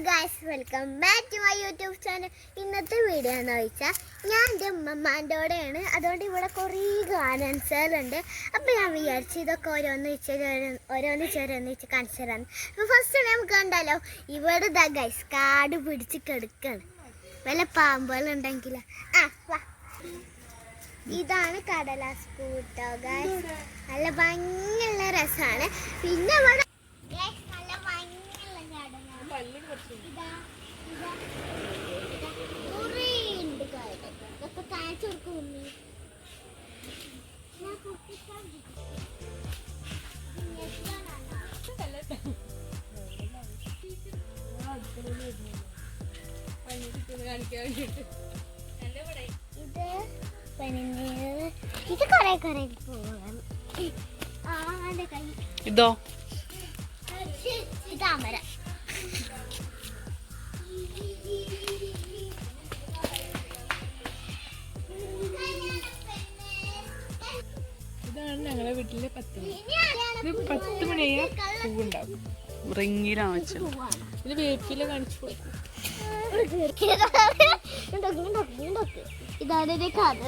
Guys, welcome back to my YouTube channel. ഇന്നത്തെ video എന്ന് വെച്ചാൽ ഞാൻ എൻ്റെ ഉമ്മമാൻ്റെ കൂടെയാണ്. അതുകൊണ്ട് ഇവിടെ കുറേ ഗാർഡൻസുകളുണ്ട്. അപ്പോൾ ഞാൻ വിചാരിച്ചു ഇതൊക്കെ ഓരോന്നിച്ച് കാണിച്ചു തരാം. അപ്പോൾ ഫസ്റ്റ് നമുക്ക് കണ്ടാലോ, ഇവിടെ ഇതാ ഗൈസ് കാട് പിടിച്ച് കിടക്കാണ്. വല്ല പാമ്പുകളുണ്ടെങ്കിൽ ഇതാണ് കടലാസ് പൂട്ടോ ഗൈസ്. നല്ല ഭംഗിയുള്ള രസമാണ്. പിന്നെ ഇവിടെ നല്ല ഭംഗിയുള്ള ഇതൊക്കെ കാണിച്ചു കൊടുക്കും. ഇത് കൊറേ പോവാം. ഇതോ താമര. ഇതാണ് ഞങ്ങളെ വീട്ടിലെ 10 മണിയായ പൂവുണ്ടാവും. റിങ്ങിലാണ് വെച്ചത്. ഇത് വേപ്പില കാണിച്ചു കൊടുക്കും. ഇതാണ് കഥ.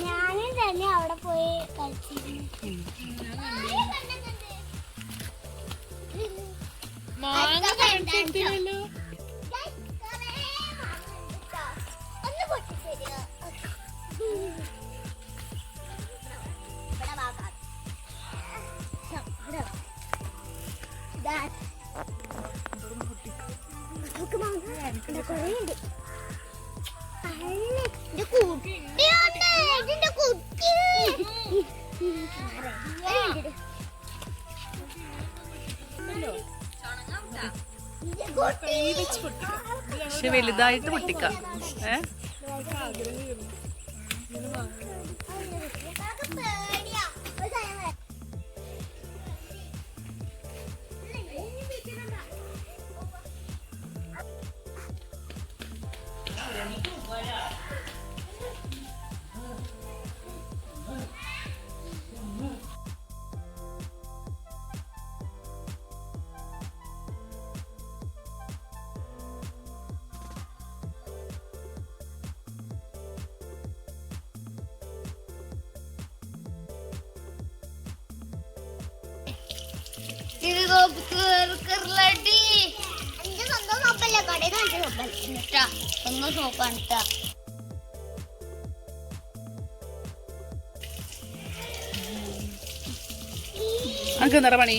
ഞാനും തന്നെ അവിടെ പോയി കളിച്ചിരുന്നു. മാങ്ങ കാണിച്ചിട്ടില്ലല്ലോ. പക്ഷെ വലുതായിട്ട് പൊട്ടിക്കാം. അനക്ക് എന്താ പണി?